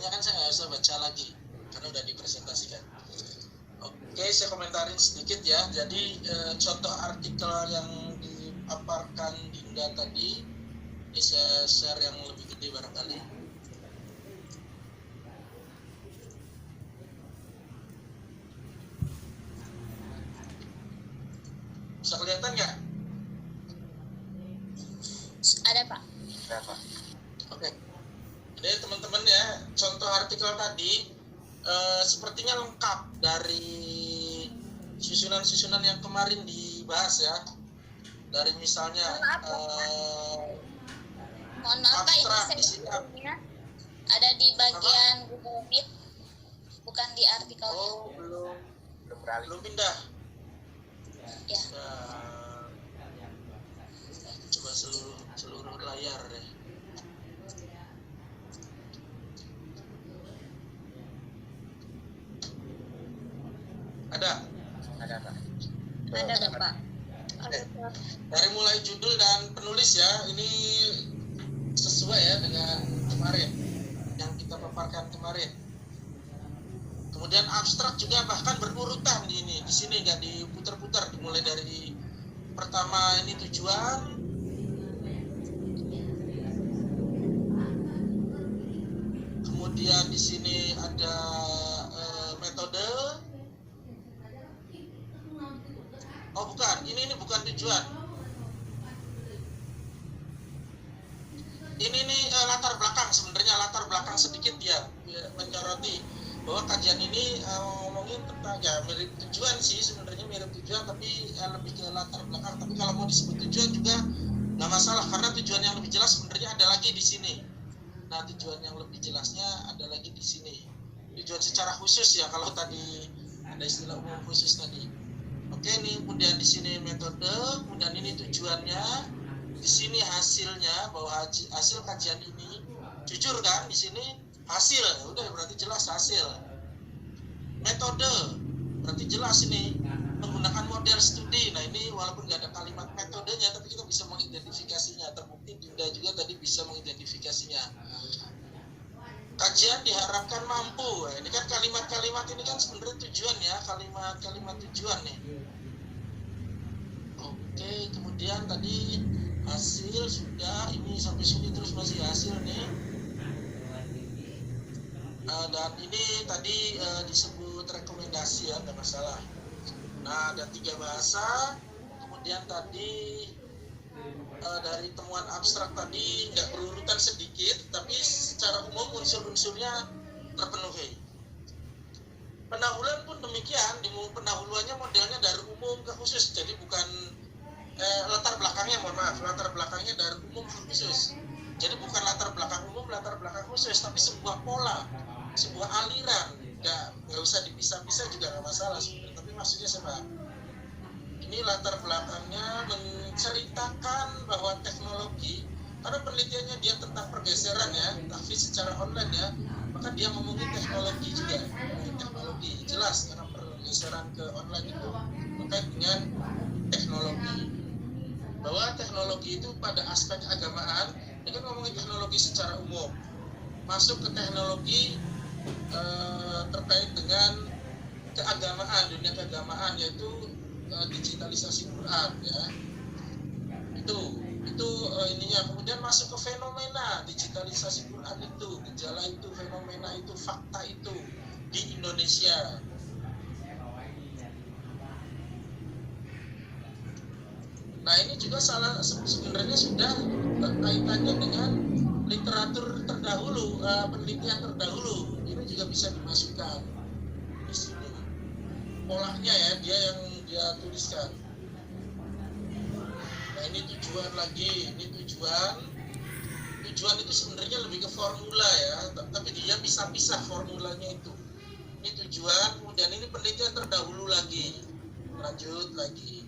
artikelnya kan saya nggak usah baca lagi karena udah dipresentasikan. Oke, saya komentarin sedikit ya. Jadi contoh artikel yang dipaparkan Dinda tadi, ini saya share yang lebih gede barangkali. Bisa kelihatan nggak? Ada Pak. Ada Pak. Oke. Jadi teman-teman ya, contoh artikel tadi sepertinya lengkap dari susunan-susunan yang kemarin dibahas ya. Dari misalnya Mohon maaf Pak, ini saya ada di bagian Google Meet, bukan di artikel. Oh, belum beralih. Belum pindah. Ya. Coba seluruh layar deh. Ada Pak. Ada Pak. Dari mulai judul dan penulis ya, ini sesuai ya dengan kemarin yang kita paparkan kemarin. Kemudian abstrak juga bahkan berurutan di sini nggak diputar-putar, dimulai dari pertama ini tujuan, kemudian di sini ada metode. Oh bukan, ini bukan tujuan. Ini latar belakang, sebenarnya latar belakang sedikit ya menyoroti bahwa kajian ini ngomongin tentang ya mirip tujuan sih, sebenarnya mirip tujuan tapi lebih ke latar belakang. Tapi kalau mau disebut tujuan juga nggak masalah karena tujuan yang lebih jelas sebenarnya ada lagi di sini. Nah tujuan yang lebih jelasnya ada lagi di sini. Tujuan secara khusus ya, kalau tadi ada istilah umum khusus tadi. Oke, ini kemudian di sini metode, kemudian ini tujuannya, di sini hasilnya bahwa hasil kajian ini jujur kan di sini hasil, udah berarti jelas hasil. Metode berarti jelas ini menggunakan model studi. Nah ini walaupun nggak ada kalimat metodenya, tapi kita bisa mengidentifikasinya. Terbukti Dinda juga tadi bisa mengidentifikasinya. Kajian diharapkan mampu. Ini kan kalimat-kalimat ini kan sebenarnya tujuan ya, kalimat-kalimat tujuan nih. Oke, kemudian tadi hasil sudah, ini sampai sini terus masih hasil nih. Dan ini tadi disebut rekomendasi ya, nggak masalah. Nah, ada 3 bahasa. Kemudian tadi dari temuan abstrak tadi nggak berurutan sedikit, tapi secara umum unsur-unsurnya terpenuhi. Pendahuluan pun demikian, pendahuluannya modelnya dari umum ke khusus, jadi bukan latar belakangnya, latar belakangnya dari umum ke khusus. Jadi bukan latar belakang umum, latar belakang khusus, tapi sebuah pola, sebuah aliran. Nggak usah dipisah-pisah juga nggak masalah sebenarnya. Tapi maksudnya sama. Ini latar belakangnya menceritakan bahwa teknologi, karena penelitiannya dia tentang pergeseran ya, tapi secara online ya, maka dia ngomongin teknologi juga. Teknologi jelas karena pergeseran ke online itu terkait dengan teknologi. Bahwa teknologi itu pada aspek agamaan, dia kan ngomongin teknologi secara umum. Masuk ke teknologi terkait dengan keagamaan, dunia keagamaan, yaitu digitalisasi Quran ya. Itu ininya. Kemudian masuk ke fenomena digitalisasi Quran itu, gejala itu, fenomena itu, fakta itu di Indonesia. Nah ini juga sebenarnya sudah kaitannya dengan literatur terdahulu, penelitian terdahulu. Ini juga bisa dimasukkan di sini. Polanya ya, dia tuliskan. Nah ini tujuan lagi, ini tujuan itu sebenarnya lebih ke formula ya, tapi dia pisah-pisah formulanya itu. Ini tujuan, kemudian ini penelitian terdahulu lagi, lanjut lagi.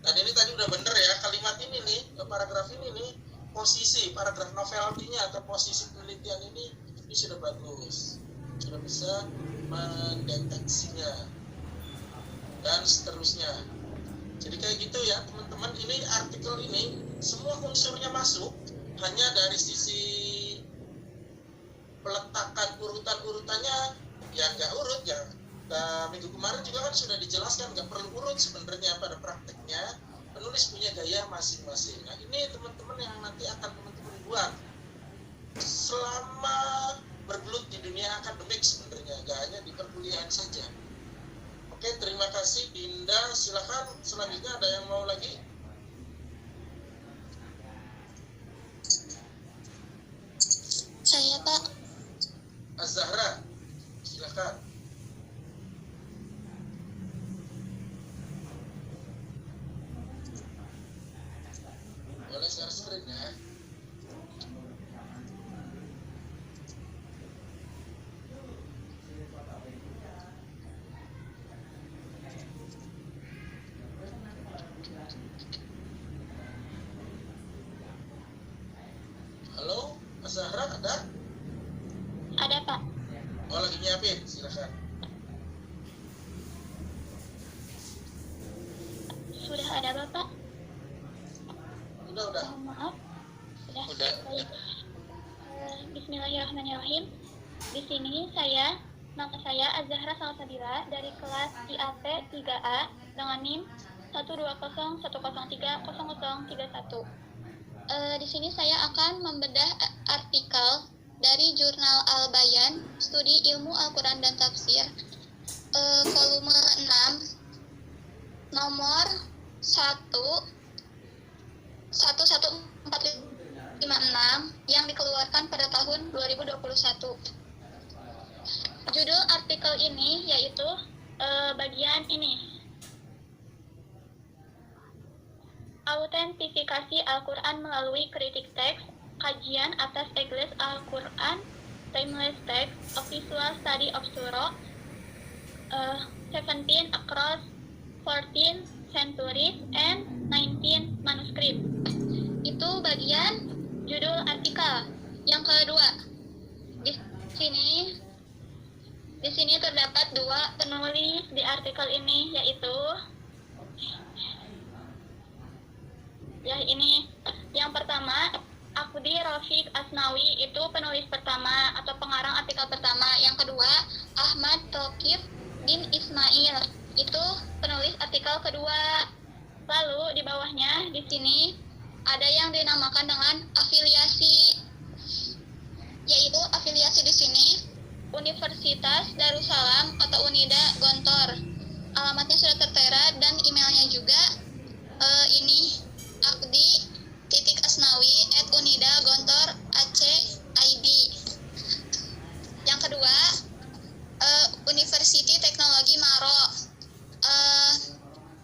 Dan ini tadi udah bener ya, kalimat ini nih, paragraf ini nih, posisi paragraf novelty-nya atau posisi penelitian ini sudah bagus, sudah bisa mendeteksinya dan seterusnya. Jadi kayak gitu ya teman-teman, ini artikel ini semua unsurnya masuk, hanya dari sisi peletakan dimasukkan urutannya, ya nggak urut ya. Minggu kemarin juga kan sudah dijelaskan nggak perlu urut sebenarnya pada prakteknya. Penulis punya gaya masing-masing. Nah ini teman-teman yang nanti akan teman-teman buat selama bergelut di dunia akademik sebenarnya, nggak hanya di perkuliahan saja. Oke, terima kasih Dinda. Silakan selanjutnya ada yang mau lagi? Saya, Pak. Az-Zahra, silakan. Boleh share screen ya. Halo, Az-Zahra ada? Ada, Pak. Oh, lagi nyiapin, silakan. Sudah ada, Bapak? Udah. Mohon maaf. Sudah. Udah. Baik. Bismillahirrahmanirrahim. Di sini nama saya Az-Zahra Salsabila dari kelas IAP 3A dengan NIM 12010030031. Di sini saya akan membedah artikel dari jurnal Al-Bayan, Studi Ilmu Al-Quran dan Tafsir, volume 6, nomor 11456 yang dikeluarkan pada tahun 2021. Judul artikel ini yaitu bagian ini, Autentifikasi Al-Quran melalui kritik teks, kajian atas Egles Al-Quran, Timeless Text, A Visual Study of Surah, 17 across 14 centuries and 19 manuscript. Itu bagian judul artikel. Yang kedua, di sini terdapat dua penulis di artikel ini, yaitu ini yang pertama, Akudi Rafiq Asnawi, itu penulis pertama atau pengarang artikel pertama. Yang kedua, Ahmad Tokif bin Ismail, itu penulis artikel kedua. Lalu di bawahnya di sini ada yang dinamakan dengan afiliasi, yaitu afiliasi di sini Universitas Darussalam atau Unida Gontor. Alamatnya sudah tertera dan emailnya juga ini akdi.asnawi@unida.gontor.ac.id. Yang kedua, University Teknologi Maro.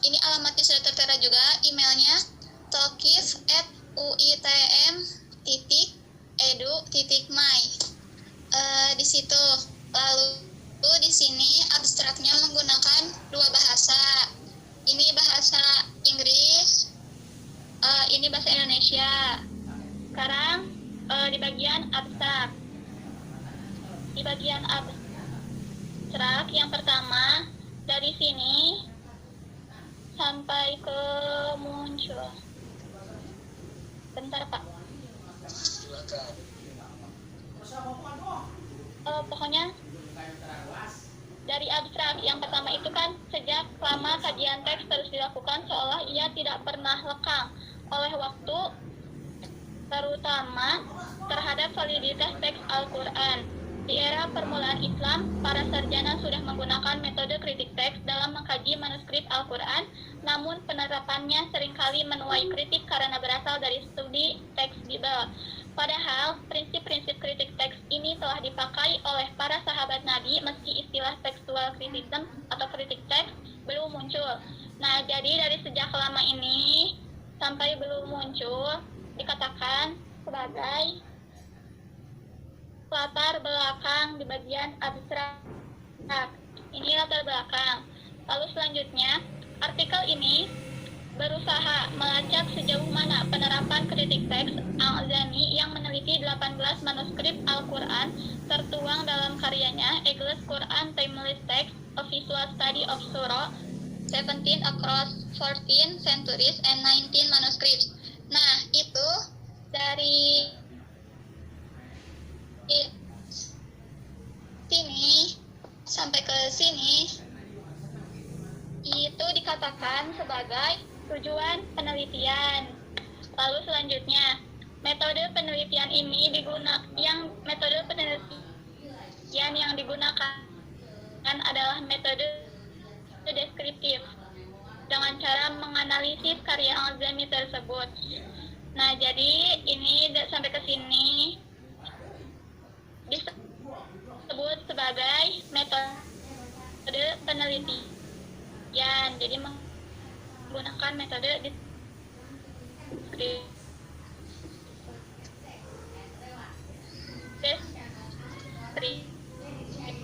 Ini alamatnya sudah tertera juga, emailnya tokif@uitm.edu.my. Di situ. Lalu di sini abstraknya menggunakan dua bahasa. Ini bahasa Inggris, ini bahasa Indonesia. Sekarang di bagian abstrak. Di bagian abstrak yang pertama dari sini sampai ke muncul. Bentar, Pak. Silakan. Pokoknya dari abstrak yang pertama itu kan, sejak lama kajian teks terus dilakukan seolah ia tidak pernah lekang oleh waktu, terutama terhadap validitas teks Al-Quran. Di era permulaan Islam, para sarjana sudah menggunakan metode kritik teks dalam mengkaji manuskrip Al-Quran, namun penerapannya seringkali menuai kritik karena berasal dari studi teks Bible. Padahal, prinsip-prinsip kritik teks ini telah dipakai oleh para sahabat Nabi meski istilah tekstual criticism atau kritik teks belum muncul. Nah, jadi dari sejak lama ini sampai belum muncul dikatakan sebagai latar belakang di bagian abstrak. Ini latar belakang. Lalu selanjutnya, artikel ini berusaha melacak sejauh mana penerapan kritik teks Al-Zani yang meneliti 18 manuskrip Al-Quran tertuang dalam karyanya Egles Quran Timeless Text, A Visual Study of Surah, 17 across 14 centuries and 19 manuscripts. Nah, itu dari sini itu dikatakan sebagai tujuan penelitian. Lalu selanjutnya, metode penelitian yang digunakan adalah metode deskriptif dengan cara menganalisis karya Al-Jami tersebut. Nah, jadi ini sampai ke sini disebut sebagai metode penelitian. Jadi menggunakan metode deskriptif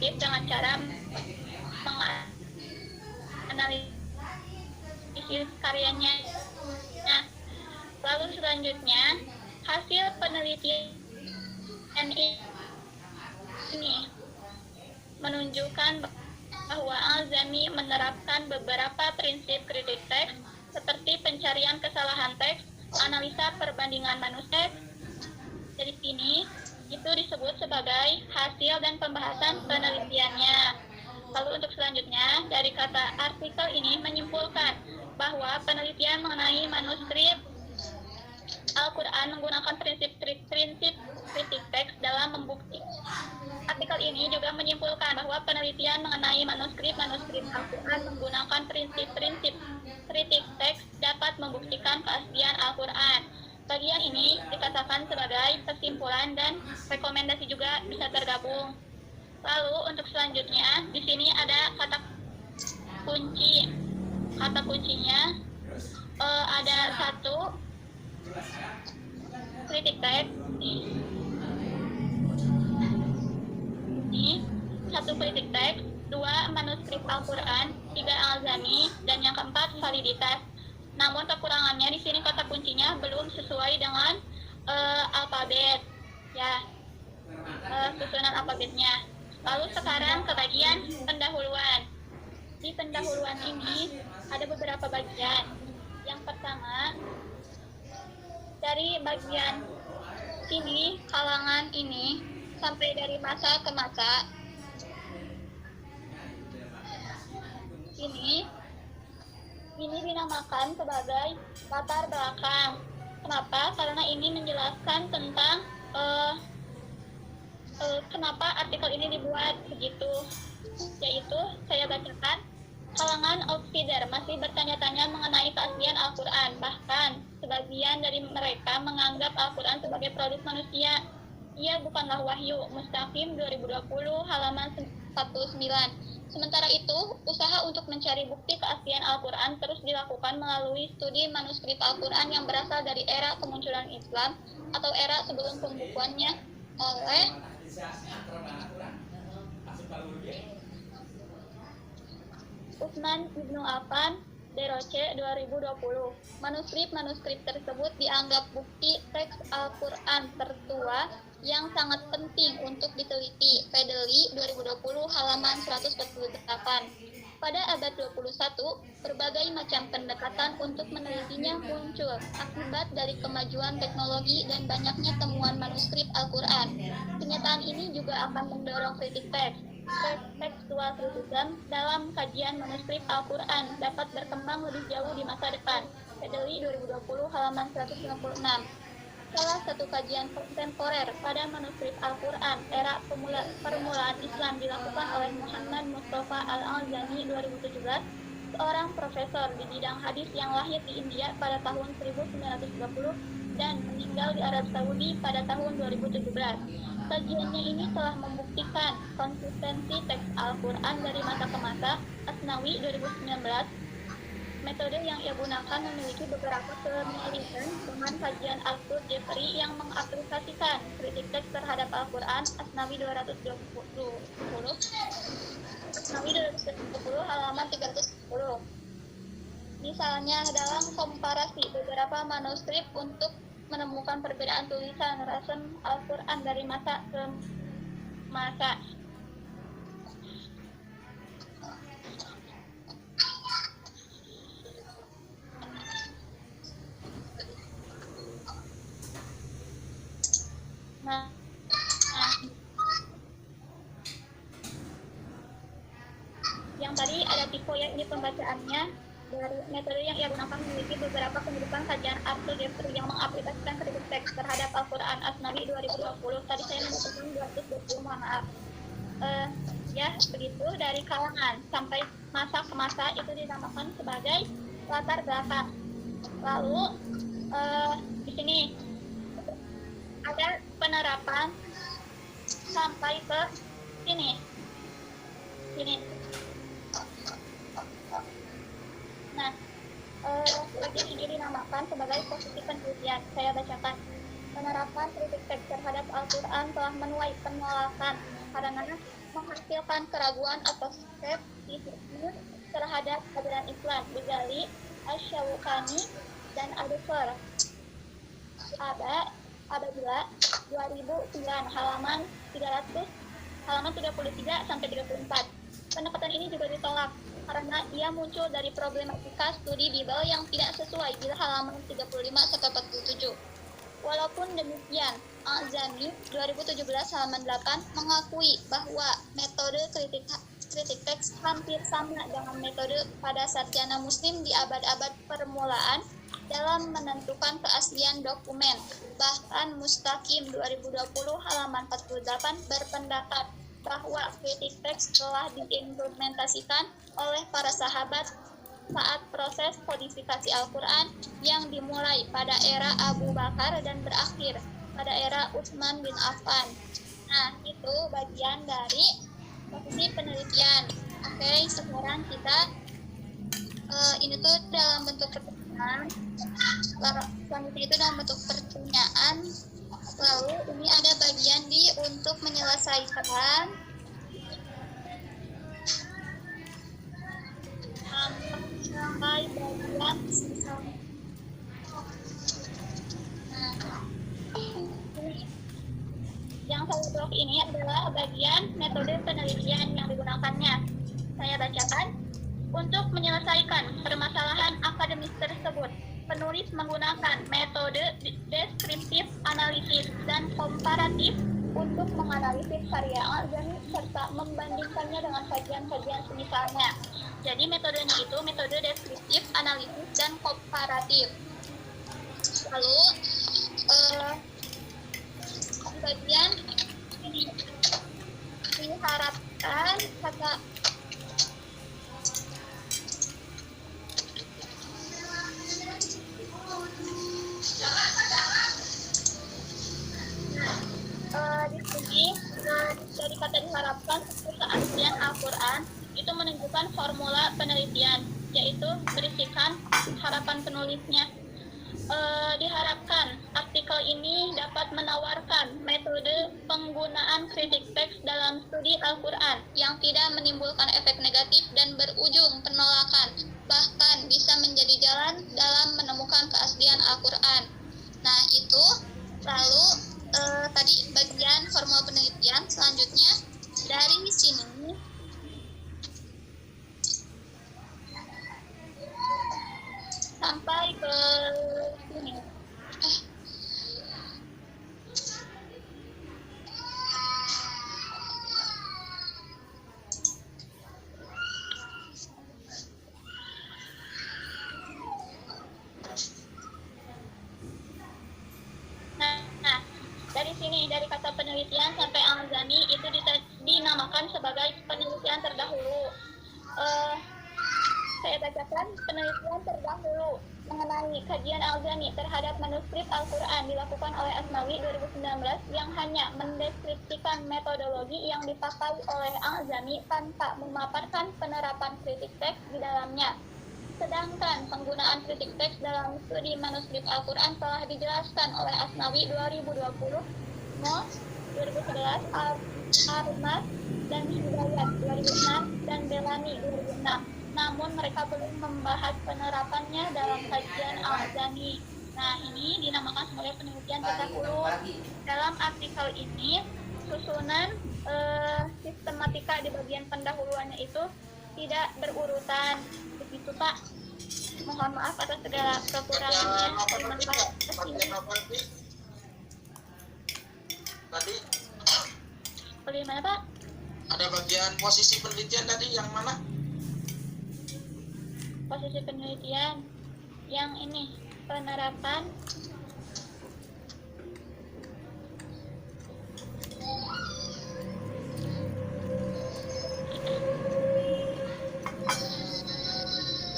dengan cara menganalisis karyanya. Nah, lalu selanjutnya hasil penelitian ini menunjukkan bahwa Al-Jami menerapkan beberapa prinsip kritik teks seperti pencarian kesalahan teks, analisa perbandingan manuskrip. Dari sini itu disebut sebagai hasil dan pembahasan penelitiannya. Lalu untuk selanjutnya, dari kata artikel ini menyimpulkan bahwa penelitian mengenai manuskrip Al-Quran menggunakan prinsip kritik teks dalam membuktikan. Artikel ini juga menyimpulkan bahwa penelitian mengenai manuskrip Al-Quran menggunakan prinsip kritik teks dapat membuktikan keaslian Al-Quran. Bagian ini dikatakan sebagai kesimpulan dan rekomendasi juga bisa tergabung. Lalu untuk selanjutnya, di sini ada kata kunci. Kata kuncinya ada satu, kritik teks. Ini satu kritik teks, dua manuskrip Al-Quran, tiga Al-Jami, dan yang keempat validitas. Namun kekurangannya di sini kata kuncinya belum sesuai dengan alfabet, ya, susunan alfabetnya. Lalu sekarang ke bagian pendahuluan. Di pendahuluan ini ada beberapa bagian. Yang pertama, dari bagian sini, kalangan ini sampai dari masa ke masa. Ini dinamakan sebagai latar belakang. Kenapa? Karena ini menjelaskan tentang kenapa artikel ini dibuat begitu. Yaitu, saya bacakan, kalangan outsider masih bertanya-tanya mengenai keaslian Al-Quran. Bahkan, sebagian dari mereka menganggap Al-Quran sebagai produk manusia. Ia bukanlah wahyu. Mustaqim 2020 halaman 49. Sementara itu, usaha untuk mencari bukti keaslian Al-Quran terus dilakukan melalui studi manuskrip Al-Quran yang berasal dari era kemunculan Islam atau era sebelum pembukuannya oleh Utsman Ibnu Affan, Deroche 2020. Manuskrip tersebut dianggap bukti teks Al-Quran tertua yang sangat penting untuk diteliti. Fedeli 2020 halaman 148. Pada abad 21, berbagai macam pendekatan untuk menelitinya muncul akibat dari kemajuan teknologi dan banyaknya temuan manuskrip Al-Quran. Kenyataan ini juga akan mendorong kritik teks. Textual criticism dalam kajian manuskrip Al-Quran dapat berkembang lebih jauh di masa depan. Fedeli 2020 halaman 196. Salah satu kajian kontemporer pada manuskrip Al-Quran era permulaan Islam dilakukan oleh Muhammad Mustafa Al-Aljami 2017, seorang profesor di bidang hadis yang lahir di India pada tahun 1930 dan meninggal di Arab Saudi pada tahun 2017. Kajiannya ini telah membuktikan konsistensi teks Al-Quran dari masa ke masa. Asnawi 2019. Metode yang ia gunakan memiliki beberapa similarities dengan kajian Arthur Jeffrey yang mengaplikasikan kritik teks terhadap Al-Quran. Asnawi 220 halaman 310. Misalnya dalam komparasi beberapa manuskrip untuk menemukan perbedaan tulisan rasem Al-Quran dari masa ke masa. tadi ada tipe ya, ini pembacaannya dari metode yang ia gunakan memiliki beberapa penyebutan kajian Arthur Jeffrey yang mengaplikasikan kritik teks terhadap Al-Quran Asnawi 2020. Tadi saya menyebutkan 220, mohon maaf. Ya begitu, dari kalangan sampai masa ke masa itu dinamakan sebagai latar belakang. Lalu di sini ada penerapan sampai ke sini. Nah, bagian ini dinamakan sebagai posisi penelitian. Saya bacakan. Penerapan kritik teks terhadap Al-Quran telah menuai penolakan karena menghasilkan keraguan atau skeptisisme terhadap ajaran Islam. Ghazali, Asy-Syaukani, dan Al-Dufar. Abadillah 2009 halaman 33 sampai 34. Pendekatan ini juga ditolak karena ia muncul dari problematika studi Bible yang tidak sesuai di halaman 35 sampai 47. Walaupun demikian, Al-Zami 2017 halaman 8 mengakui bahwa metode kritik teks hampir sama dengan metode pada sarjana muslim di abad-abad permulaan dalam menentukan keaslian dokumen. Bahkan Mustaqim 2020 halaman 48 berpendapat bahwa kritik teks telah diimplementasikan oleh para sahabat saat proses kodifikasi Al-Quran yang dimulai pada era Abu Bakar dan berakhir pada era Utsman bin Affan. Nah, itu bagian dari posisi penelitian. Oke, sekarang kita ini tuh dalam bentuk pertanyaan. Selanjutnya itu dalam bentuk pertanyaan. Lalu ini ada bagian di untuk menyelesaikan sampai bagian sisa. Yang saya blok ini adalah bagian metode penelitian yang digunakannya. Saya bacakan. Untuk menyelesaikan permasalahan akademis tersebut, penulis menggunakan metode deskriptif, analisis, dan komparatif untuk menganalisis karya Al-Ghazali serta membandingkannya dengan kajian-kajian semisalnya. Jadi metodenya itu metode deskriptif, analisis, dan komparatif. Lalu di bagian ini diharapkan kata di sini dari kata diharapkan keaslian Al-Quran itu menunjukkan formula penelitian, yaitu berisikan harapan penulisnya. Diharapkan artikel ini dapat menawarkan metode penggunaan kritik teks dalam studi Al-Quran yang tidak menimbulkan efek negatif dan berujung penolakan, bahkan bisa menjadi jalan dalam menemukan keaslian Al-Quran. Nah, itu. Lalu tadi bagian formula penelitian. Selanjutnya dari sini sampai ke sini. Nah, dari sini, dari kata penelitian sampai Al-Ghazali itu dinamakan sebagai penelitian terdahulu. Saya bacakan. Penelitian terdahulu mengenai kajian Al-Ghazali terhadap manuskrip Al-Quran dilakukan oleh Asnawi 2019 yang hanya mendeskripsikan metodologi yang dipakai oleh Al-Ghazali tanpa memaparkan penerapan kritik teks di dalamnya. Sedangkan penggunaan kritik teks dalam studi manuskrip Al-Quran telah dijelaskan oleh Asnawi 2020, Moss 2011, Armas dan Hidayat 2006, dan Belani 2006. Namun mereka belum membahas penerapannya dalam kajian Al-Ghazali. Nah, ini dinamakan sebagai penelitian terdahulu. Dalam artikel ini, susunan sistematika di bagian pendahuluannya itu tidak berurutan. Begitu, Pak. Mohon maaf atas segala kekurangannya. Terima kasih. Tadi Bagaimana, Pak? ada bagian posisi penelitian tadi yang mana? posisi penelitian. Yang ini penerapan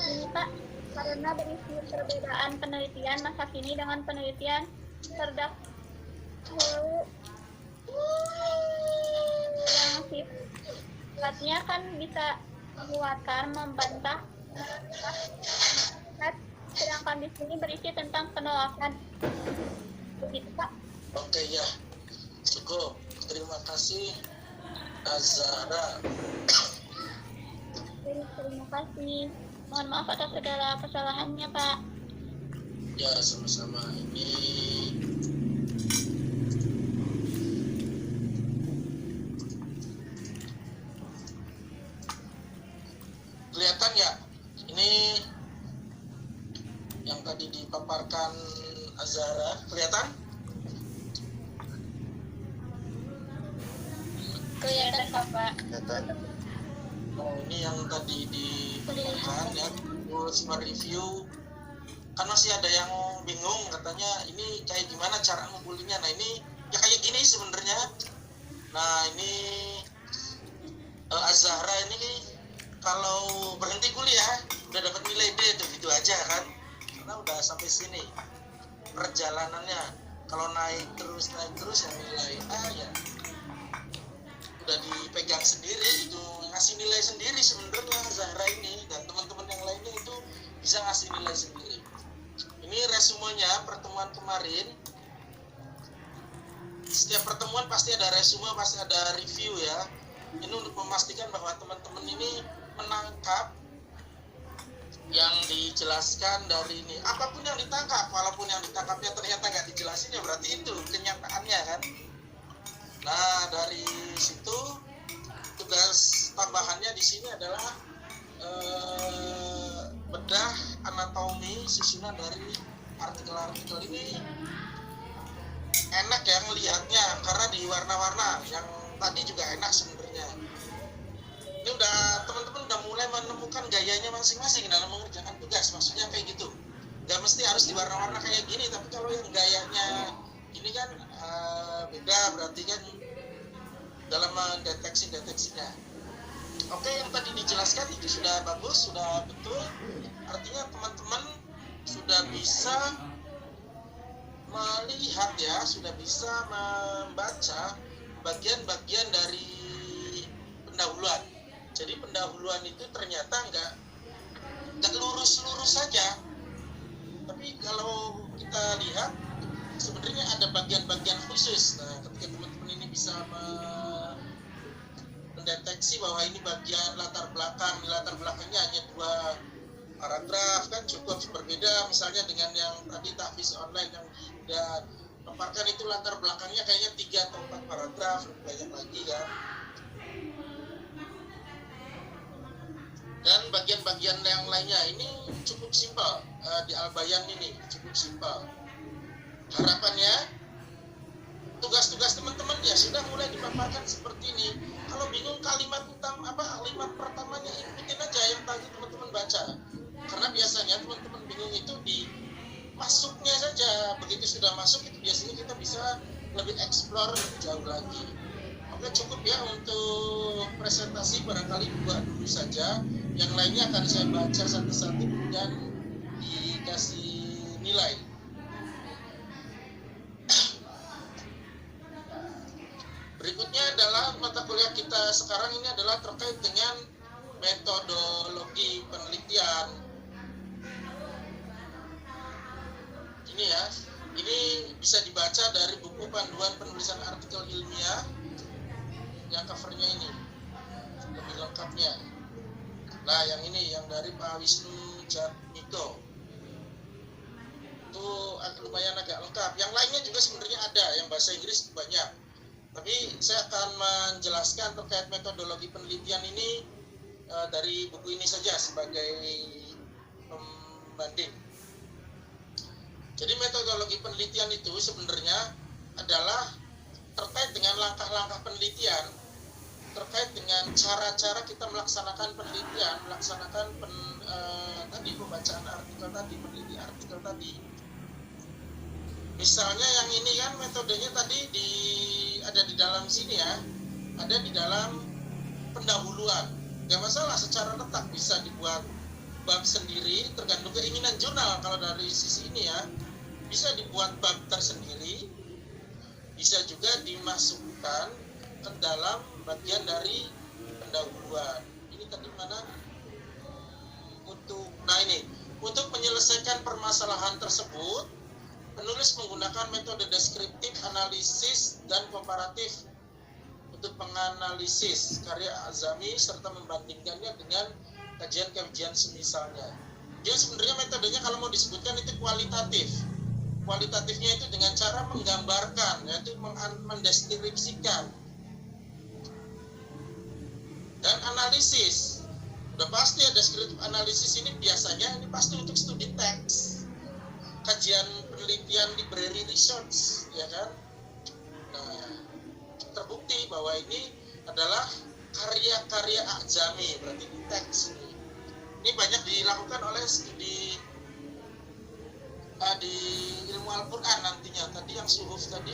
ini Pak, karena berisi perbedaan penelitian masa kini dengan penelitian terdahulu yang sifatnya kan bisa menguatkan, membantah, sedangkan di sini berisi tentang penolakan. Begitu Pak. Oke ya, cukup. Terima kasih Azhara. Terima kasih. Mohon maaf atas segala kesalahannya Pak. Ya, sama-sama. Ini kelihatan ya, ini yang tadi dipaparkan Azhara, kelihatan? Kelihatan Pak. Oh, ini yang tadi dipaparkan ya, terus mereview. Kan masih ada yang bingung, katanya ini kayak gimana cara ngumpulinnya. Nah ini ya kayak gini sebenarnya. Nah ini Azhara ini kalau berhenti kuliah udah dapat nilai D tuh gitu aja kan, karena udah sampai sini perjalanannya. Kalau naik terus ya nilai A ya udah dipegang sendiri, itu ngasih nilai sendiri sebenarnya Azhara ini, dan teman-teman yang lainnya itu bisa ngasih nilai sendiri. Ini resumenya pertemuan kemarin. Setiap pertemuan pasti ada resume, pasti ada review ya. Ini untuk memastikan bahwa teman-teman ini menangkap yang dijelaskan dari ini. Apapun yang ditangkap, walaupun yang ditangkapnya ternyata nggak dijelasin, ya berarti itu kenyataannya kan. Nah dari situ tugas tambahannya di sini adalah bedah anatomi susunan dari artikel-artikel ini. Enak ya ngelihatnya karena di warna-warna, yang tadi juga enak sebenarnya. Ini udah teman-teman udah mulai menemukan gayanya masing-masing dalam mengerjakan tugas, maksudnya kayak gitu. Gak mesti harus di warna-warna kayak gini, tapi kalau yang gayanya ini kan beda, berarti kan dalam mendeteksinya. Oke, yang tadi dijelaskan itu sudah bagus, sudah betul. Artinya teman-teman sudah bisa melihat ya, sudah bisa membaca bagian-bagian dari pendahuluan. Jadi pendahuluan itu ternyata nggak lurus-lurus saja. Tapi kalau kita lihat sebenarnya ada bagian-bagian khusus. Nah, ketika teman-teman ini bisa mendeteksi bahwa ini bagian latar belakang, di latar belakangnya hanya 2 paragraf kan cukup, berbeda misalnya dengan yang tadi tahfiz online yang dia paparkan, itu latar belakangnya kayaknya 3 atau 4 paragraf, banyak lagi kan. Dan bagian-bagian yang lainnya ini cukup simpel, di Al-Bayan ini cukup simpel. Harapannya tugas-tugas teman-teman ya sudah mulai dipaparkan seperti ini. Kalau bingung kalimat utama kalimat pertamanya, ikutin aja yang tadi teman-teman baca. Karena biasanya teman-teman bingung itu di masuknya saja. Begitu sudah masuk itu biasanya kita bisa lebih explore lebih jauh lagi. Oke, cukup ya untuk presentasi, barangkali 2 dulu saja. Yang lainnya akan saya baca satu-satu dan dikasih nilai. Berikutnya adalah mata kuliah kita sekarang ini adalah terkait dengan metodologi penelitian. Ini ya, ini bisa dibaca dari buku panduan penulisan artikel ilmiah yang covernya ini lebih lengkapnya. Nah yang ini yang dari Pak Wisnu Jatmiko itu lumayan agak lengkap. Yang lainnya juga sebenarnya ada, yang bahasa Inggris banyak. Tapi saya akan menjelaskan terkait metodologi penelitian ini dari buku ini saja sebagai pembanding. Jadi metodologi penelitian itu sebenarnya adalah terkait dengan langkah-langkah penelitian terkait dengan cara-cara kita melaksanakan penelitian, tadi pembacaan artikel tadi, peneliti artikel tadi. Misalnya yang ini kan metodenya tadi ada di dalam sini ya, ada di dalam pendahuluan. Gak masalah, secara letak bisa dibuat bab sendiri, tergantung keinginan jurnal. Kalau dari sisi ini ya, bisa dibuat bab tersendiri, bisa juga dimasukkan ke dalam bagian dari pendahuluan. Ini tadi mana? Untuk menyelesaikan permasalahan tersebut, penulis menggunakan metode deskriptif, analisis, dan komparatif untuk menganalisis karya Azami serta membandingkannya dengan kajian-kajian semisalnya. Dia sebenarnya metodenya kalau mau disebutkan itu kualitatif. Kualitatifnya itu dengan cara menggambarkan, yaitu mendeskripsikan. Dan analisis. Udah pasti ya, deskriptif analisis ini biasanya ini pasti untuk studi teks. Kajian penelitian library research, ya kan? Nah, terbukti bahwa ini adalah karya-karya Azami, berarti di teks ini. Ini banyak dilakukan oleh studi di ilmu Al-Quran nantinya. Tadi yang suhuf tadi,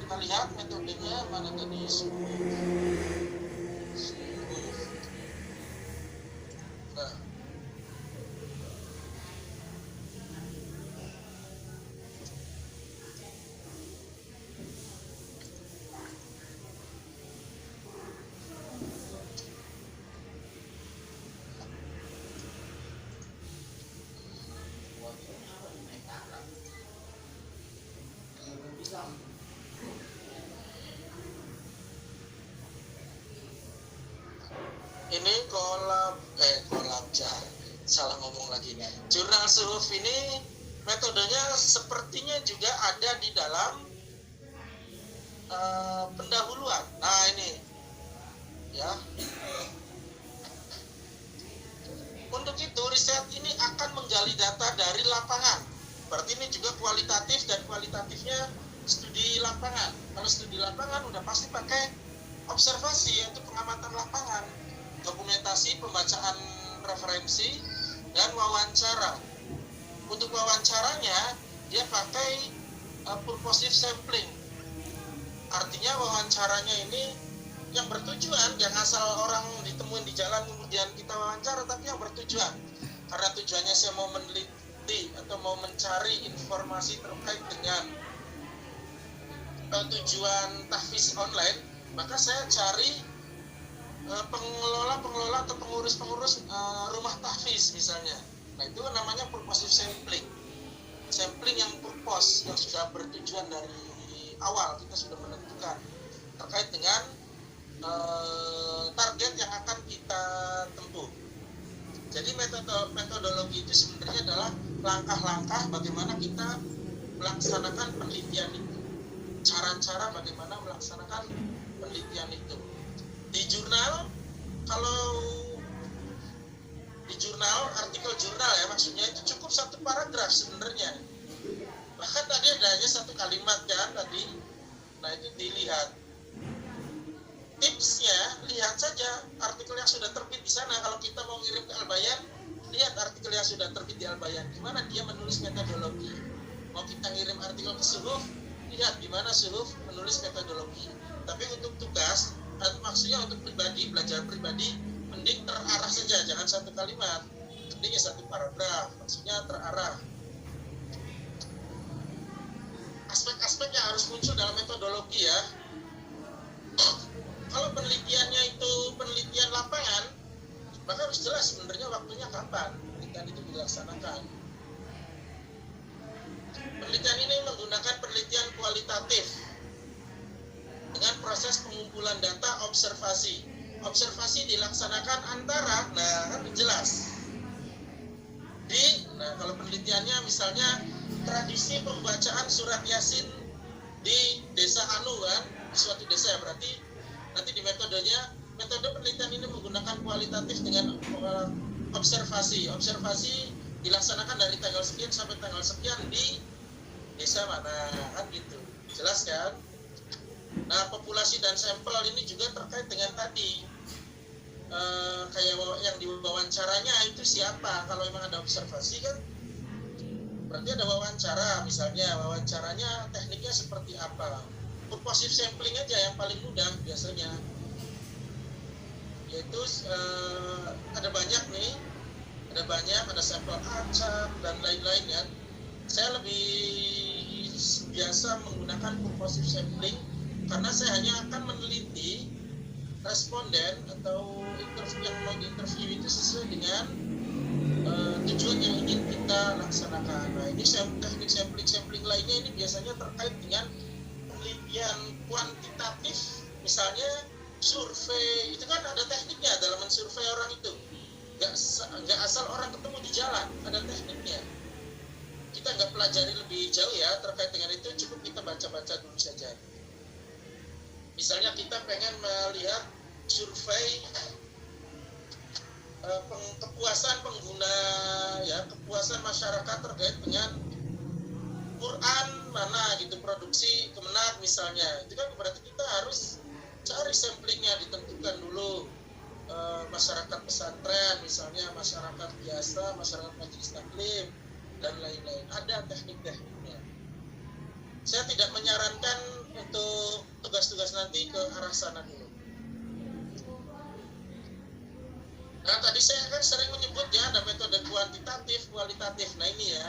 kita lihat metodenya mana tadi suhuf. Nah, ini salah ngomong lagi. Jurnal suhuf ini metodenya sepertinya juga ada di dalam pendahuluan. Nah ini ya, untuk itu riset ini akan menggali data dari lapangan. Berarti ini juga kualitatif, dan kualitatifnya studi lapangan. Kalau studi lapangan udah pasti pakai observasi, yaitu pengamatan lapangan, dokumentasi, pembacaan referensi, dan wawancara. Untuk wawancaranya dia pakai purposive sampling. Artinya wawancaranya ini yang bertujuan, yang asal orang ditemuin di jalan kemudian kita wawancara, tapi yang bertujuan. Karena tujuannya saya mau meneliti atau mau mencari informasi terkait dengan tujuan tahfiz online, maka saya cari pengelola atau pengurus rumah tahfiz misalnya. Nah itu namanya purposive sampling. Sampling yang purpose, yang sudah bertujuan dari awal, kita sudah menentukan terkait dengan target yang akan kita tempuh. Jadi metodologi itu sebenarnya adalah langkah-langkah bagaimana kita melaksanakan penelitian itu, cara-cara bagaimana melaksanakan penelitian itu. Di jurnal, kalau di jurnal, artikel jurnal ya, maksudnya itu cukup satu paragraf sebenarnya. Bahkan tadi ada hanya satu kalimat kan tadi. Nah itu dilihat. Tipsnya, lihat saja artikel yang sudah terbit di sana. Kalau kita mau ngirim ke Al-Bayan, lihat artikel yang sudah terbit di Al-Bayan. Gimana dia menulis metodologi. Mau kita ngirim artikel ke Suhuf, lihat gimana Suhuf menulis metodologi. Tapi untuk tugas, maksudnya untuk pribadi, belajar pribadi, mending terarah saja, jangan satu kalimat. Mending ya satu paragraf, maksudnya terarah. Aspek-aspek yang harus muncul dalam metodologi ya. Kalau penelitiannya itu penelitian lapangan, maka harus jelas sebenarnya waktunya kapan penelitian itu dilaksanakan. Penelitian ini menggunakan penelitian kualitatif dengan proses pengumpulan data observasi. Observasi dilaksanakan antara, nah kan jelas. Kalau penelitiannya misalnya tradisi pembacaan surat Yasin di desa Anu kan, di suatu desa ya, berarti nanti di metodenya, metode penelitian ini menggunakan kualitatif dengan observasi. Observasi dilaksanakan dari tanggal sekian sampai tanggal sekian di desa mana, kan gitu. Jelas kan? Nah, populasi dan sampel ini juga terkait dengan tadi kayak yang diwawancaranya itu siapa. Kalau memang ada observasi kan berarti ada wawancara, misalnya wawancaranya tekniknya seperti apa. Purposive sampling aja yang paling mudah biasanya, yaitu ada sampel acak dan lain-lain ya. Saya lebih biasa menggunakan purposive sampling karena saya hanya akan meneliti responden atau yang mau diinterview itu sesuai dengan tujuan yang ingin kita laksanakan. Nah, ini teknik sampling lainnya ini biasanya terkait dengan penelitian kuantitatif, misalnya survei. Itu kan ada tekniknya dalam mensurvei orang itu. Nggak asal orang ketemu di jalan, ada tekniknya. Kita nggak pelajari lebih jauh ya terkait dengan itu, cukup kita baca-baca dulu saja. Misalnya kita pengen melihat survei kepuasan pengguna, ya, kepuasan masyarakat terkait dengan Quran mana gitu, produksi Kemenak misalnya. Itu kan berarti kita harus cari samplingnya, ditentukan dulu masyarakat pesantren misalnya, masyarakat biasa, masyarakat majelis taklim dan lain-lain. Ada teknik-tekniknya. Saya tidak menyarankan untuk tugas-tugas nanti ke arah sana dulu. Nah, tadi saya kan sering menyebut ya ada metode kuantitatif, kualitatif. Nah, ini ya,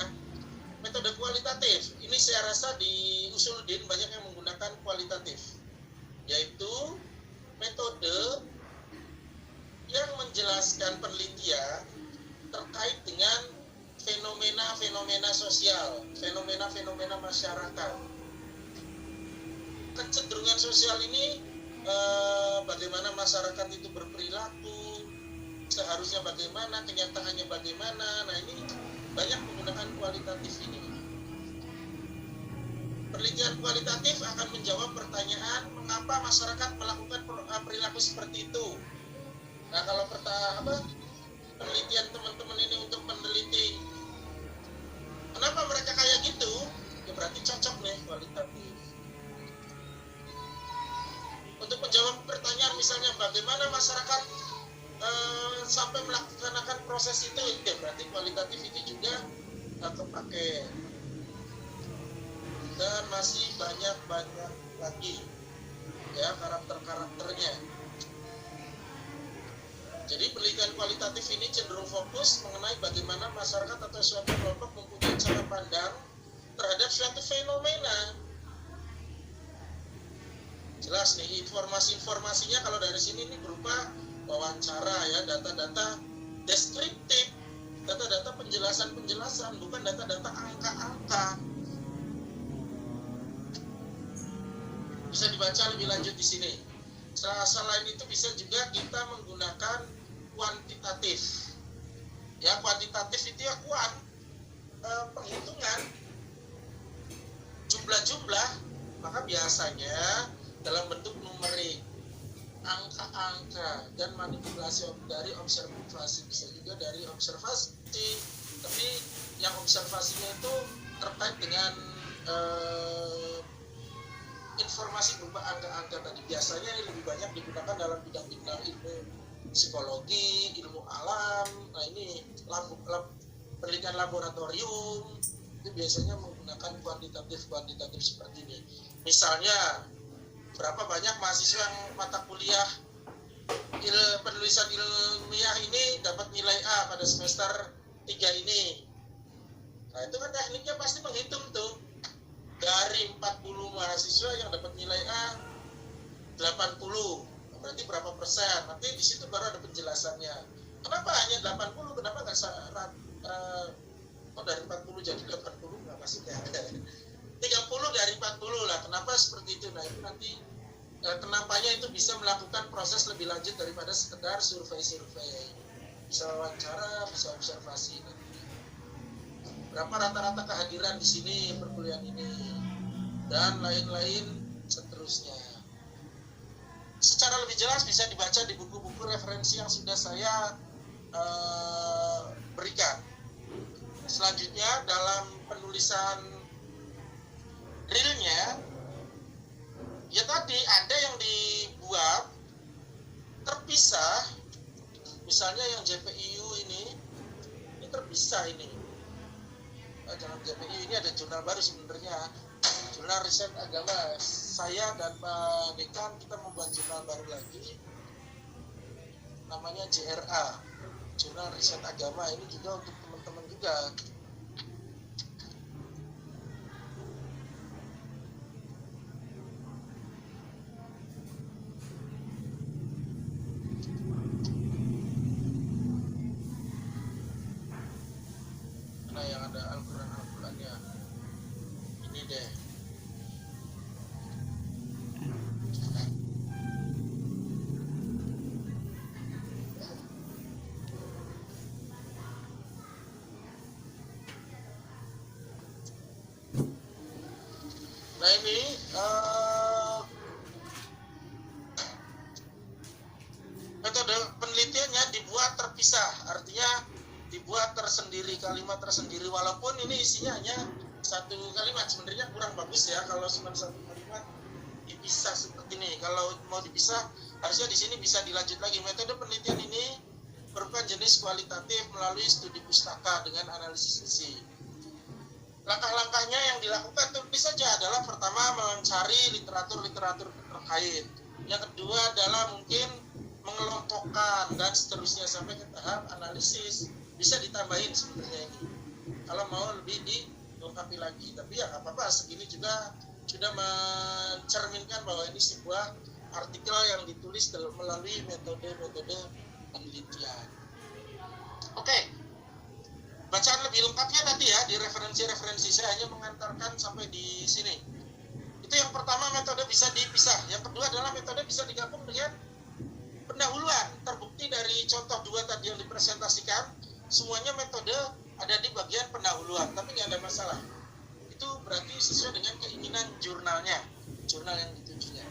metode kualitatif. Ini saya rasa di Usuluddin banyak yang menggunakan kualitatif, yaitu metode yang menjelaskan penelitian terkait dengan fenomena-fenomena sosial, fenomena-fenomena masyarakat. Kecenderungan sosial ini bagaimana masyarakat itu berperilaku, seharusnya bagaimana, kenyataannya bagaimana. Nah, ini banyak menggunakan kualitatif ini. Penelitian kualitatif akan menjawab pertanyaan mengapa masyarakat melakukan perilaku seperti itu. Nah, kalau penelitian teman-teman ini untuk meneliti kenapa mereka kayak gitu, ya berarti cocok nih kualitatif. Untuk menjawab pertanyaan misalnya bagaimana masyarakat sampai melaksanakan proses itu, ya berarti kualitatif itu juga kepake. Dan masih banyak lagi ya karakter-karakternya. Jadi penelitian kualitatif ini cenderung fokus mengenai bagaimana masyarakat atau suatu kelompok mempunyai cara pandang terhadap suatu fenomena. Jelas nih, informasi-informasinya kalau dari sini ini berupa wawancara ya, data-data deskriptif, data-data penjelasan-penjelasan, bukan data-data angka-angka. Bisa dibaca lebih lanjut di sini. Selain itu bisa juga kita menggunakan kuantitatif. Ya, kuantitatif itu ya penghitungan jumlah-jumlah, maka biasanya dalam bentuk numerik, angka-angka, dan manipulasi dari observasi. Bisa juga dari observasi, tapi yang observasinya itu terkait dengan informasi berupa angka-angka tadi. Biasanya ini lebih banyak digunakan dalam bidang-bidang ilmu psikologi, ilmu alam. Nah, ini penelitian laboratorium itu biasanya menggunakan kuantitatif seperti ini. Misalnya, berapa banyak mahasiswa yang mata kuliah penulisan ilmiah ini dapat nilai A pada semester 3 ini. Nah, itu kan tekniknya pasti menghitung tuh. Dari 40 mahasiswa yang dapat nilai A 80, berarti berapa persen? Nanti di situ baru ada penjelasannya. Kenapa hanya 80? Kenapa nggak dari 40 jadi 80? Nggak maksudnya. 30 dari 40 lah. Kenapa seperti itu? Nah, itu nanti kenapanya itu bisa melakukan proses lebih lanjut daripada sekedar survei-survei. Bisa wawancara, bisa observasi. Berapa rata-rata kehadiran di sini perkuliahan ini, dan lain-lain seterusnya. Secara lebih jelas bisa dibaca di buku-buku referensi yang sudah saya berikan. Selanjutnya dalam penulisan realnya Ya tadi ada yang dibuat terpisah, misalnya yang JPIU ini terpisah ini. Jangan JPIU, ini ada jurnal baru sebenarnya, jurnal riset agama. Saya dan Pak Dekan kita membuat jurnal baru lagi, namanya JRA, jurnal riset agama. Ini juga untuk teman-teman juga. Nah, yang ada Al-Qurannya ini deh. Nah ini metode penelitiannya dibuat terpisah, artinya dibuat tersendiri, kalimat tersendiri, walaupun ini isinya hanya satu kalimat. Sebenarnya kurang bagus ya kalau cuma satu kalimat dipisah seperti ini. Kalau mau dipisah harusnya di sini bisa dilanjut lagi. Metode penelitian ini merupakan jenis kualitatif melalui studi pustaka dengan analisis isi. Langkah-langkahnya yang dilakukan tulis saja adalah pertama mencari literatur-literatur terkait. Yang kedua adalah mungkin mengelompokkan dan seterusnya sampai ke tahap analisis. Bisa ditambahin sebenarnya ini. Kalau mau lebih dilengkapi lagi, tapi ya nggak apa-apa. Segini juga sudah mencerminkan bahwa ini sebuah artikel yang ditulis melalui metode-metode penelitian. Oke. Bacaan lebih lengkapnya tadi ya di referensi-referensi, saya hanya mengantarkan sampai di sini. Itu yang pertama, metode bisa dipisah. Yang kedua adalah metode bisa digabung dengan pendahuluan. Terbukti dari contoh 2 tadi yang dipresentasikan, semuanya metode ada di bagian pendahuluan, tapi nggak ada masalah. Itu berarti sesuai dengan keinginan jurnalnya, jurnal yang ditujunya.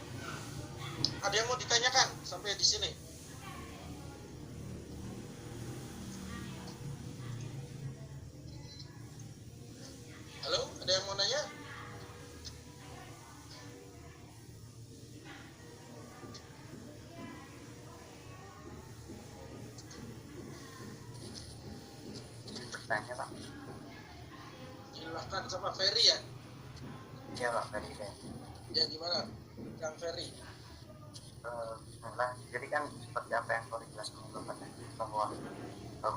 Ada yang mau ditanyakan sampai di sini? Halo, ada yang mau nanya? Tanya Pak. Silahkan, sama Ferry ya? Iya Pak, Ferry deh. Ya gimana, Kang Ferry? Bismillah. Jadi kan seperti apa yang Ferry jelaskan Bapak tadi, bahwa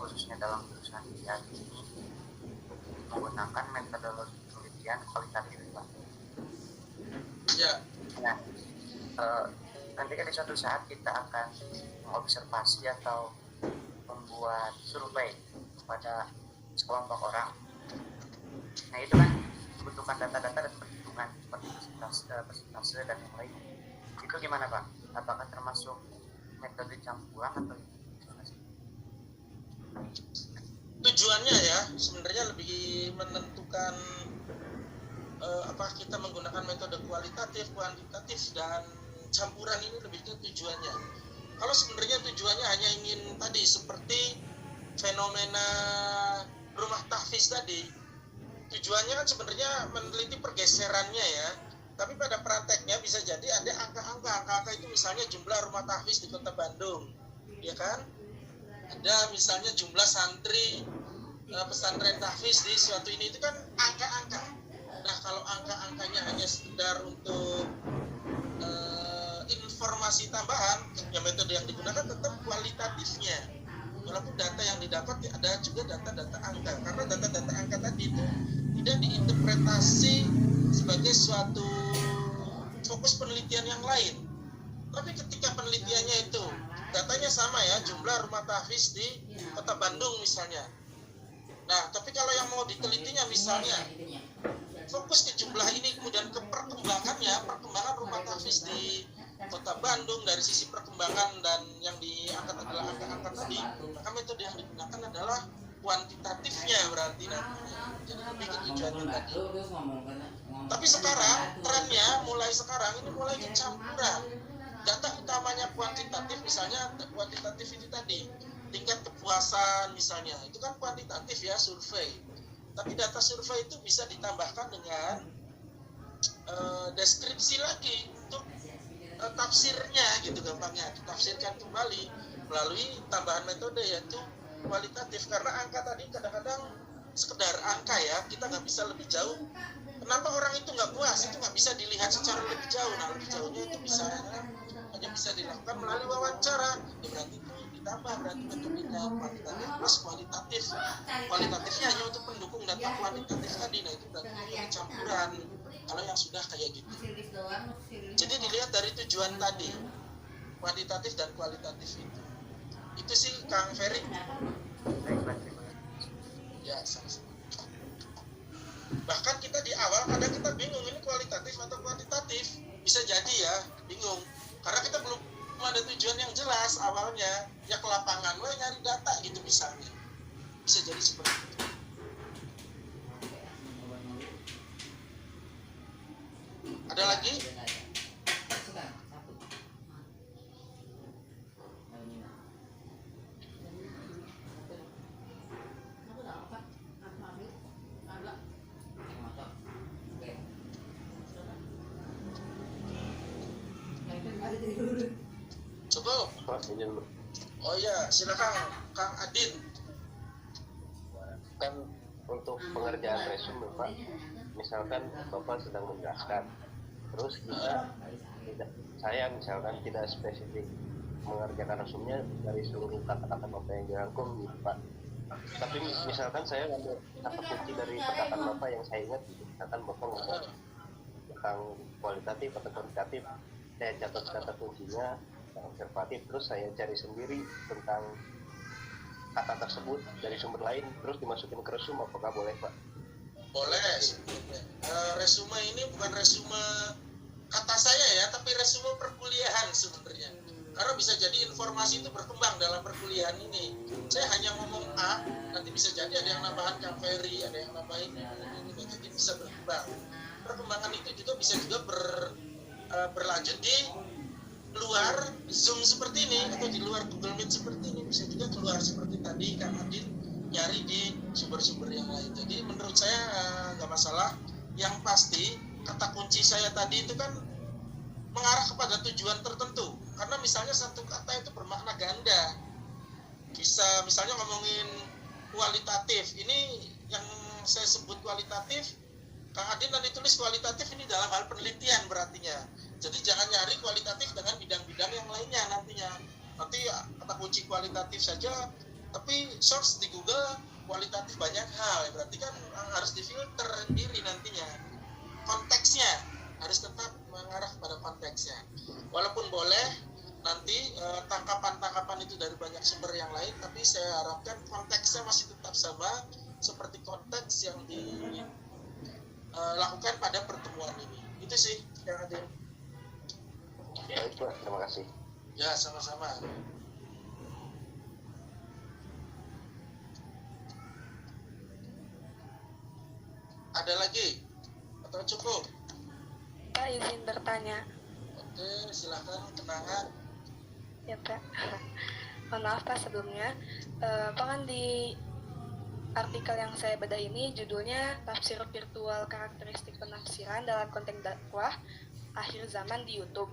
khususnya dalam jurusan IAI ini menggunakan metodologi penelitian kualitatif Pak. Ya. Nah, nanti kan di suatu saat kita akan mengobservasi atau membuat survei kepada sekelompok orang. Nah itu kan membutuhkan data-data dan perhitungan seperti persentase dan yang lain. Itu gimana Pak? Apakah termasuk metode campuran atau gimana sih? Tujuannya ya sebenarnya lebih menentukan apa kita menggunakan metode kualitatif, kuantitatif, dan campuran ini lebih ke tujuannya. Kalau sebenarnya tujuannya hanya ingin tadi seperti fenomena rumah tahfiz tadi, tujuannya kan sebenarnya meneliti pergeserannya ya, tapi pada prakteknya bisa jadi ada angka-angka itu, misalnya jumlah rumah tahfiz di Kota Bandung, ya kan, ada misalnya jumlah santri pesantren tahfiz di suatu ini, itu kan angka-angka. Nah kalau angka-angkanya hanya sekedar untuk informasi tambahan, ya metode yang digunakan tetap kualitatifnya. Walaupun data yang didapat ya ada juga data-data angka, karena data-data angka tadi itu tidak diinterpretasi sebagai suatu fokus penelitian yang lain. Tapi ketika penelitiannya itu datanya sama ya, jumlah rumah tahfiz di Kota Bandung misalnya. Nah, tapi kalau yang mau ditelitinya misalnya fokus ke jumlah ini, kemudian ke perkembangan rumah tahfiz di Kota Bandung dari sisi perkembangan, dan yang diangkat adalah angka-angka tadi, maka metode yang digunakan adalah kuantitatifnya berarti namanya. Jadi lebih ke tujuannya tadi. Tapi sekarang trennya mulai ke campuran. Data utamanya kuantitatif, misalnya kuantitatif itu tadi tingkat kepuasan misalnya, itu kan kuantitatif ya, survei. Tapi data survei itu bisa ditambahkan dengan deskripsi lagi untuk tafsirnya gitu gampangnya, ditafsirkan kembali melalui tambahan metode yaitu kualitatif. Karena angka tadi kadang-kadang sekedar angka ya, kita nggak bisa lebih jauh. Kenapa orang itu nggak puas? Itu nggak bisa dilihat secara lebih jauh. Nah, lebih jauhnya itu bisa hanya bisa dilakukan melalui wawancara. Ya, berarti itu ditambah berarti metodenya kuantitatif plus kualitatif. Kualitatifnya hanya untuk pendukung data kuantitatif tadi. Nah, itu berarti metode campuran. Kalau yang sudah kayak gitu. Jadi dilihat dari tujuan tadi, kuantitatif dan kualitatif itu. Itu sih Kang Ferry. Baiklah, terima kasih. Ya, sama-sama. Bahkan kita di awal kadang kita bingung ini kualitatif atau kuantitatif. Bisa jadi ya, bingung. Karena kita belum ada tujuan yang jelas awalnya. Ya ke lapangan, nyari data gitu misalnya. Bisa jadi seperti itu. Ada lagi? Cukup? Oh iya, silakan Kang Adin. Kan untuk pengerjaan resume Pak, misalkan Bapak sedang menjelaskan, terus saya misalkan tidak spesifik mengerjakan resumenya dari seluruh kata-kata Bapak yang dirangkum gitu Pak. Tapi misalkan saya ambil kata kunci dari perkataan Bapak yang saya ingat gitu. Misalkan Bapak ngomong tentang kualitatif atau kuantitatif, saya catat kata kuncinya konservatif, terus saya cari sendiri tentang kata tersebut dari sumber lain, terus dimasukin ke resume, apakah boleh Pak? Boleh. Resume ini bukan resume kata saya ya, tapi resume perkuliahan sebenarnya. Karena bisa jadi informasi itu berkembang dalam perkuliahan ini. Saya hanya ngomong A, nanti bisa jadi ada yang nambahan Kang Ferry, ada yang nambahin ini, jadi bisa berkembang. Perkembangan itu juga bisa berlanjut di luar Zoom seperti ini atau di luar Google Meet seperti ini, bisa juga keluar seperti tadi Kang Adin nyari di sumber-sumber yang lain. Jadi menurut saya nggak masalah. Yang pasti kata kunci saya tadi itu kan mengarah kepada tujuan tertentu. Karena misalnya satu kata itu bermakna ganda. Bisa misalnya ngomongin kualitatif. Ini yang saya sebut kualitatif, Kang Adin tadi tulis kualitatif ini dalam hal penelitian berartinya. Jadi jangan nyari kualitatif dengan bidang-bidang yang lainnya nantinya. Nanti kata kunci kualitatif saja, tapi search di Google kualitatif banyak hal. Berarti kan harus difilter diri nantinya. Konteksnya harus tetap mengarah pada konteksnya. Walaupun boleh nanti tangkapan-tangkapan itu dari banyak sumber yang lain, tapi saya harapkan konteksnya masih tetap sama seperti konteks yang dilakukan pada pertemuan ini. Itu sih yang ada. Baik Pak, terima kasih. Ya, sama-sama. Ada lagi? Atau cukup? Pak, izin bertanya. Oke, silakan kenangan. Ya Pak. Mohon maaf Pak sebelumnya. Pak kan di artikel yang saya bedah ini judulnya Tafsir Virtual Karakteristik Penafsiran dalam Konteks Dakwah Akhir Zaman di YouTube.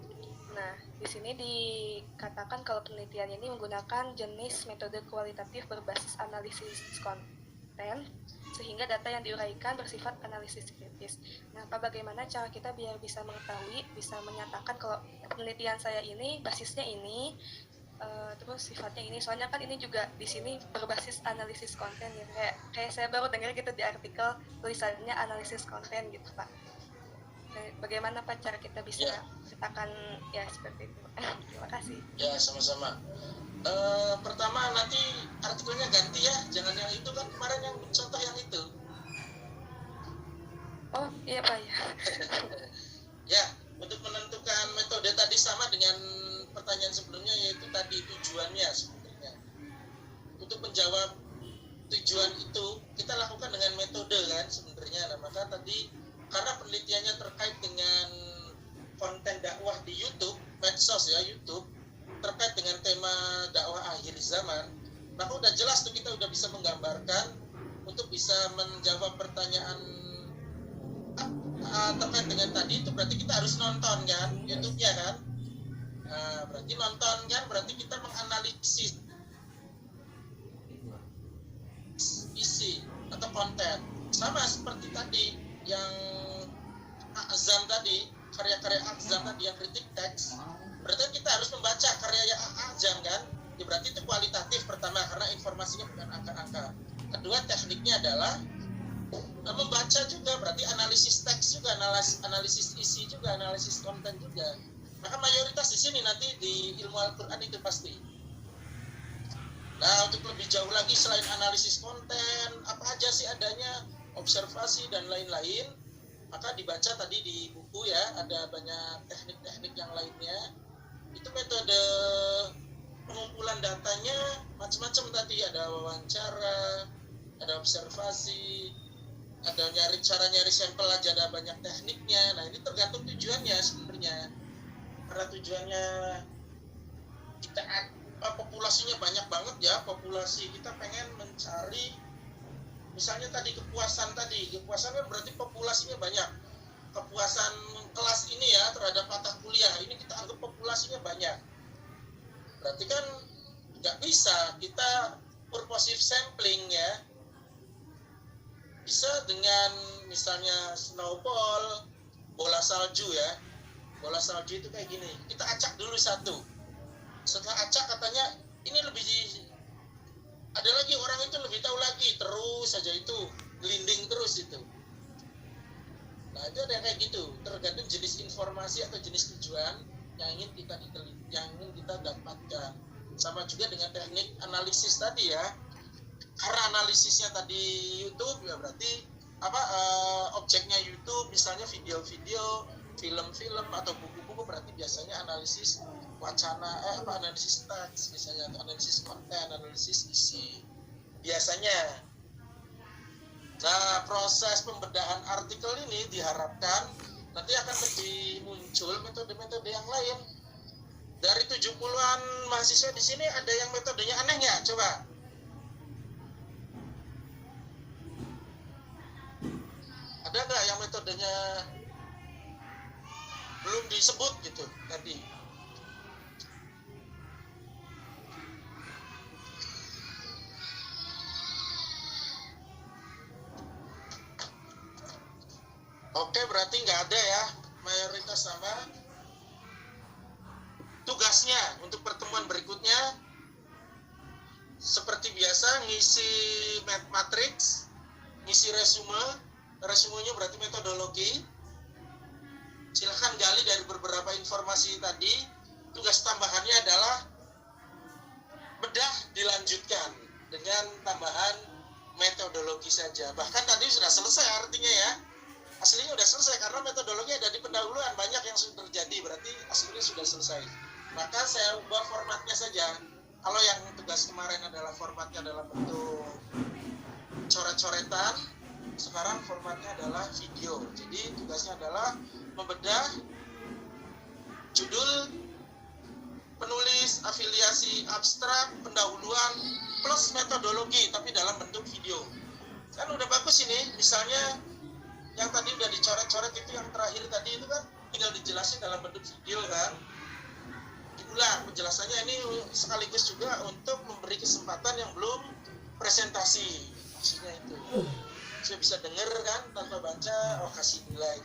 Nah, di sini dikatakan kalau penelitian ini menggunakan jenis metode kualitatif berbasis analisis konten, sehingga data yang diuraikan bersifat analisis kritis. Nah, Pak, bagaimana cara kita biar bisa mengetahui, bisa menyatakan kalau penelitian saya ini basisnya ini, terus sifatnya ini. Soalnya kan ini juga di sini berbasis analisis konten ya. Kayak saya baru dengar gitu di artikel tulisannya analisis konten gitu, Pak. Bagaimana Pak cara kita bisa katakan ya seperti itu? Terima kasih. Ya, sama-sama. Pertama nanti artikelnya ganti ya, jangan yang itu kan kemarin yang contoh yang itu. Oh iya Pak ya. Ya, untuk menentukan metode tadi sama dengan pertanyaan sebelumnya, yaitu tadi tujuannya sebenarnya. Untuk menjawab tujuan itu kita lakukan dengan metode kan sebenarnya. Nah, maka tadi karena penelitiannya terkait dengan konten dakwah di YouTube, medsos ya YouTube, terkait dengan tema dakwah akhir zaman, maka udah jelas tuh kita udah bisa menggambarkan untuk bisa menjawab pertanyaan terkait dengan tadi itu berarti kita harus nonton kan YouTube-nya kan. Berarti nonton kan berarti kita menganalisis isi atau konten. Sama seperti tadi yang Azam tadi, karya-karya Azam tadi yang kritik teks. Berarti kita harus membaca karya Azam kan. Ya, berarti itu kualitatif pertama karena informasinya bukan angka-angka. Kedua tekniknya adalah membaca juga, berarti analisis teks juga, analisis isi juga, analisis konten juga. Maka mayoritas di sini nanti di ilmu Al-Quran itu pasti. Nah, untuk lebih jauh lagi selain analisis konten, apa aja sih adanya, observasi dan lain-lain, maka dibaca tadi di buku ya, ada banyak teknik-teknik yang lainnya. Itu metode pengumpulan datanya macam-macam tadi, ada wawancara, ada observasi, ada cara nyari sampel aja, ada banyak tekniknya. Nah, ini tergantung tujuannya sebenarnya. Karena tujuannya kita populasinya banyak banget ya, populasi kita pengen mencari misalnya tadi kepuasan kan berarti populasinya banyak, kepuasan kelas ini ya terhadap mata kuliah ini kita anggap populasinya banyak, berarti kan nggak bisa kita purposive sampling ya, bisa dengan misalnya snowball, bola salju ya, bola salju itu kayak gini, kita acak dulu satu. Setelah acak katanya ini lebih ada lagi orang itu lebih tahu lagi, terus saja itu gelinding terus itu. Nah itu ada kayak gitu, tergantung jenis informasi atau jenis tujuan yang ingin kita dapatkan. Sama juga dengan teknik analisis tadi ya, karena analisisnya tadi YouTube ya berarti objeknya YouTube misalnya video-video, film-film atau buku-buku, berarti biasanya analisis wacana analisis teks misalnya, atau analisis konten, analisis isi biasanya. Nah, proses pembedahan artikel ini diharapkan nanti akan lebih muncul metode-metode yang lain. Dari 70-an mahasiswa di sini ada yang metodenya aneh nggak? Coba. Ada nggak yang metodenya belum disebut gitu tadi? Oke, berarti nggak ada ya, mayoritas sama. Tugasnya untuk pertemuan berikutnya seperti biasa ngisi matriks, ngisi resumenya berarti metodologi. Silahkan gali dari beberapa informasi tadi. Tugas tambahannya adalah bedah dilanjutkan dengan tambahan metodologi saja. Bahkan tadi sudah selesai artinya ya. Aslinya sudah selesai karena metodologi ada di pendahuluan, banyak yang sudah terjadi, berarti aslinya sudah selesai. Maka saya ubah formatnya saja. Kalau yang tugas kemarin adalah formatnya dalam bentuk coret-coretan, sekarang formatnya adalah video. Jadi tugasnya adalah membedah judul, penulis, afiliasi, abstrak, pendahuluan, plus metodologi, tapi dalam bentuk video. Kan udah bagus ini, misalnya yang tadi udah dicoret-coret itu yang terakhir tadi itu kan tinggal dijelasin dalam bentuk video kan, diulang penjelasannya. Ini sekaligus juga untuk memberi kesempatan yang belum presentasi, maksudnya itu saya bisa dengar kan tanpa baca, oh kasih nilai.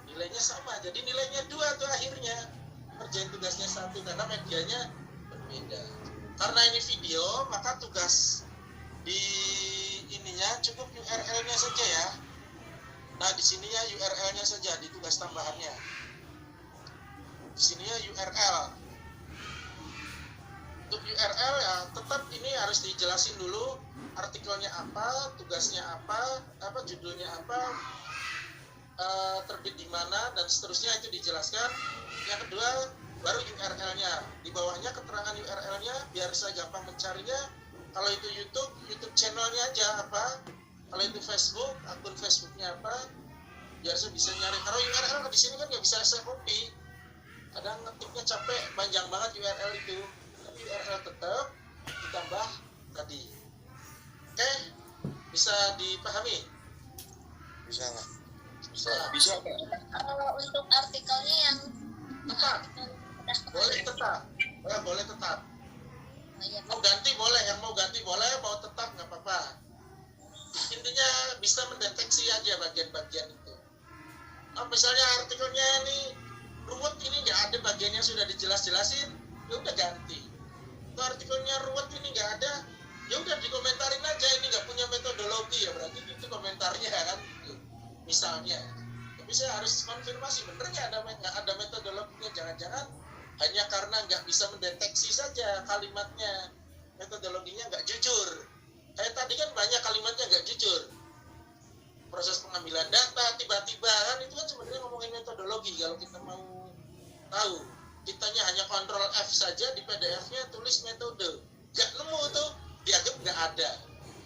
Nilainya sama, jadi nilainya 2 tuh akhirnya, kerjain tugasnya 1 karena medianya berbeda. Karena ini video, maka tugas di ininya cukup URL-nya saja ya. Nah, di sininya URL-nya saja di tugas tambahannya. Di sininya URL. Untuk URL ya tetap ini harus dijelasin dulu artikelnya apa, tugasnya apa judulnya apa, terbit di mana dan seterusnya itu dijelaskan. Yang kedua baru URL-nya. Di bawahnya keterangan URL-nya biar saya gampang mencarinya. Kalau itu YouTube channelnya aja apa, kalau itu Facebook, akun Facebooknya apa, biar saya bisa nyari. Kalau URL di sini kan nggak bisa saya copy, kadang ngetiknya capek, panjang banget URL itu. Tapi URL tetap ditambah tadi. Oke, bisa dipahami? Bisa nggak? Bisa Pak. Kalau untuk artikelnya yang Tetap. udah Boleh tetap. Boleh tetap. ya, Mau ganti boleh, yang mau ganti boleh, mau tetap nggak apa-apa. Intinya bisa mendeteksi aja bagian-bagian itu. Misalnya artikelnya ini ruwet, ini nggak ada bagiannya sudah dijelas-jelasin, ya udah ganti. Itu artikelnya ruwet, ini nggak ada, ya udah dikomentarin aja, ini nggak punya metodologi, ya berarti itu komentarnya kan gitu. Misalnya, tapi saya harus konfirmasi bener nggak ada metodologinya, jangan-jangan hanya karena nggak bisa mendeteksi saja kalimatnya, metodologinya nggak jujur. Kayak tadi kan banyak kalimatnya nggak jujur. Proses pengambilan data tiba-tiba kan itu kan sebenarnya ngomongin metodologi. Kalau kita mau tahu, kitanya hanya kontrol F saja di PDF-nya tulis metode, nggak nemu tuh, dianggap nggak ada.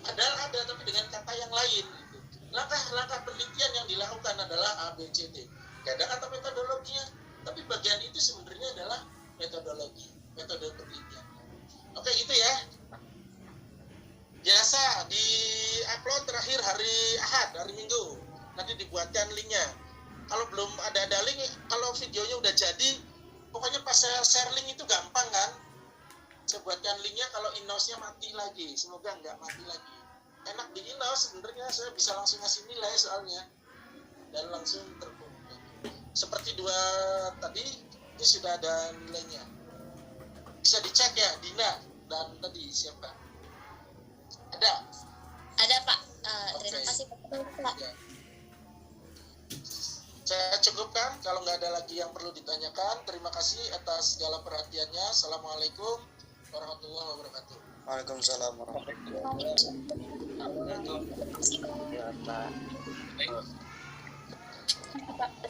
Padahal ada, tapi dengan kata yang lain. Gitu. Langkah-langkah penelitian yang dilakukan adalah A, B, C, D. Nggak ada kata metodologinya, tapi bagian itu sebenarnya adalah metodologi, metode penelitian. Oke, itu ya. Biasa di-upload terakhir hari Ahad, hari Minggu. Nanti dibuatkan linknya. Kalau belum ada link, kalau videonya udah jadi, pokoknya pas saya share link itu gampang kan. Saya buatkan linknya, kalau inause-nya mati lagi. Semoga nggak mati lagi. Enak di inause sebenarnya, saya bisa langsung ngasih nilai soalnya. Dan langsung terbuka. Seperti dua tadi, ini sudah ada nilainya. Bisa dicek ya, Dina dan tadi siapa? ada Pak. Terima Oke. kasih Pak. Ya. Saya cukupkan, kalau nggak ada lagi yang perlu ditanyakan. Terima kasih atas segala perhatiannya. Assalamualaikum warahmatullahi wabarakatuh. Waalaikumsalam warahmatullahi Ya, Pak.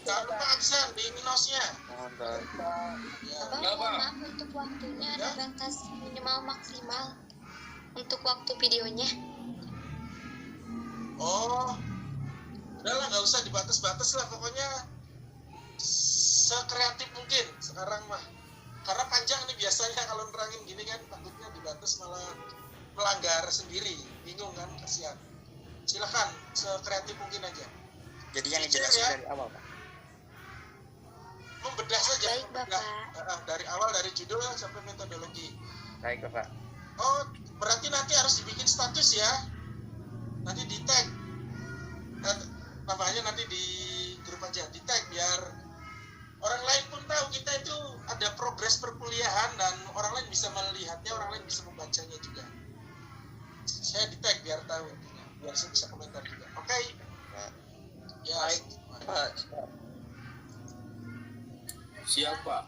Jangan lupa absen di minusnya. wabarakatuh. Ya. Abang, mohon maaf untuk waktunya Ya. dibatasi minimal maksimal untuk waktu videonya. Oh, udahlah nggak usah dibatas-batas lah, pokoknya sekreatif mungkin sekarang mah. Karena panjang nih biasanya kalau nerangin gini kan, takutnya dibatas malah melanggar sendiri, bingung kan, kasihan. Silakan sekreatif mungkin aja. Jadi yang dijelasin Ya. dari awal Pak. Membedah saja, Baik, membedah. Bapak. Dari awal, dari judul sampai metodologi. Baik Bapak. Oh, berarti nanti harus dibikin status ya. Nanti di tag. Namanya nanti di grup aja, di tag biar orang lain pun tahu kita itu ada progres perkuliahan dan orang lain bisa melihatnya, orang lain bisa membacanya juga. Saya di tag biar tahu intinya, biar saya bisa komentar juga. Oke. Ya, Baik. Pak. Siap Pak.